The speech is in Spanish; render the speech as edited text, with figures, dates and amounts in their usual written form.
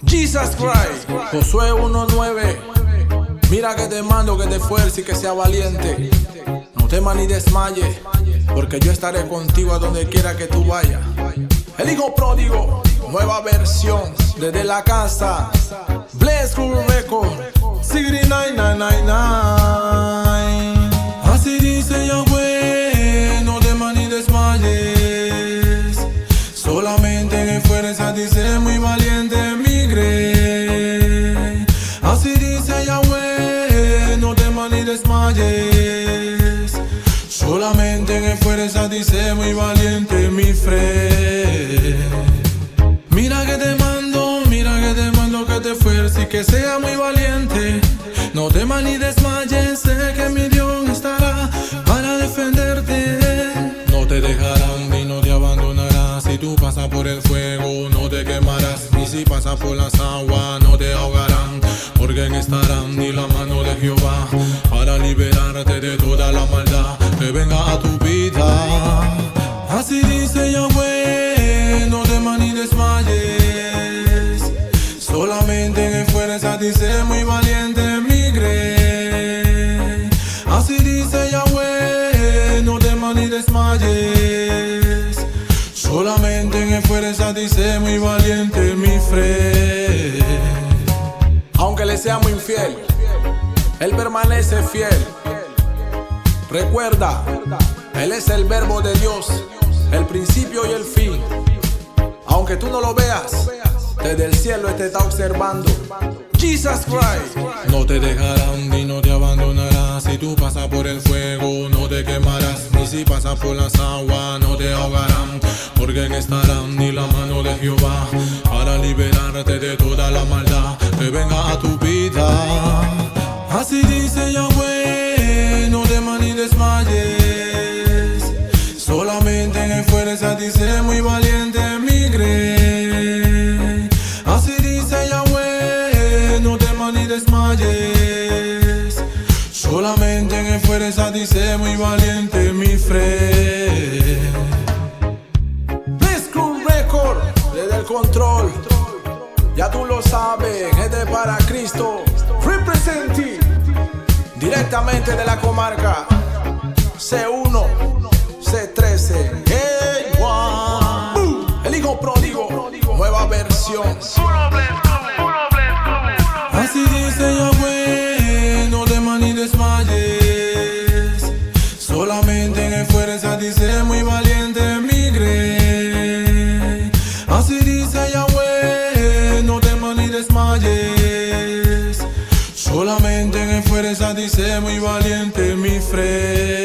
Jesus Christ, Josué 1:9. Mira que te mando que te esfuerces y que sea valiente. No temas ni desmayes, porque yo estaré contigo a donde quiera que tú vayas. El hijo pródigo, nueva versión, desde la casa. Bless Crew Record, 69999. Así dice Yahweh, no temas ni desmayes. Solamente en esfuerzo dice muy valiente mi grey. Así dice Yahweh, no temas ni desmayes. Solamente en esfuerzo dice muy valiente mi fe. Mira que te mando que te esfuerces y que sea muy valiente. No temas ni desmayes, sé que mi Dios estará para defenderte. No te dejarán ni no te abandonarás. Si tú pasas por el fuego no te quemarás, ni si pasas por las aguas no te ahogarán. Porque en estarán ni la mano de Jehová para liberarte de toda la maldad que venga a tu vida. Así dice Yahweh, no temas ni desmayes. Solamente en esfuerzo dice muy valiente mi grey. Así dice Yahweh, no temas ni desmayes. Solamente en esfuerzo dice muy valiente mi fe. Aunque le seamos infiel, Él permanece fiel. Recuerda, Él es el verbo de Dios, el principio y el fin. Aunque tú no lo veas, desde el cielo te está observando. Jesus Christ. No te dejarán ni no te abandonarás. Si tú pasas por el fuego no te quemarás, ni si pasas por las aguas no te ahogarán. Porque en estarán ni la mano de Jehová para liberarte de toda la maldad que venga a tu vida. Así dice Yahweh, no temas ni desmayes. Solamente en esfuerzo dice muy valiente mi grey. Así dice Yahweh, no temas ni desmayes. Solamente en esfuerzo dice muy valiente mi fe. Bless Crew Record, desde el control. Ya tú lo sabes, gente para Cristo. Representing directamente de la comarca C1, C13. Hey, one. El hijo pródigo, nueva versión. Así dice Yahweh, no temas ni desmayes. Solamente en esfuerzo dice muy valiente mi grey. Así dice Yahweh, no temas ni desmayes. Solamente en esfuerzo dice muy valiente mi fe.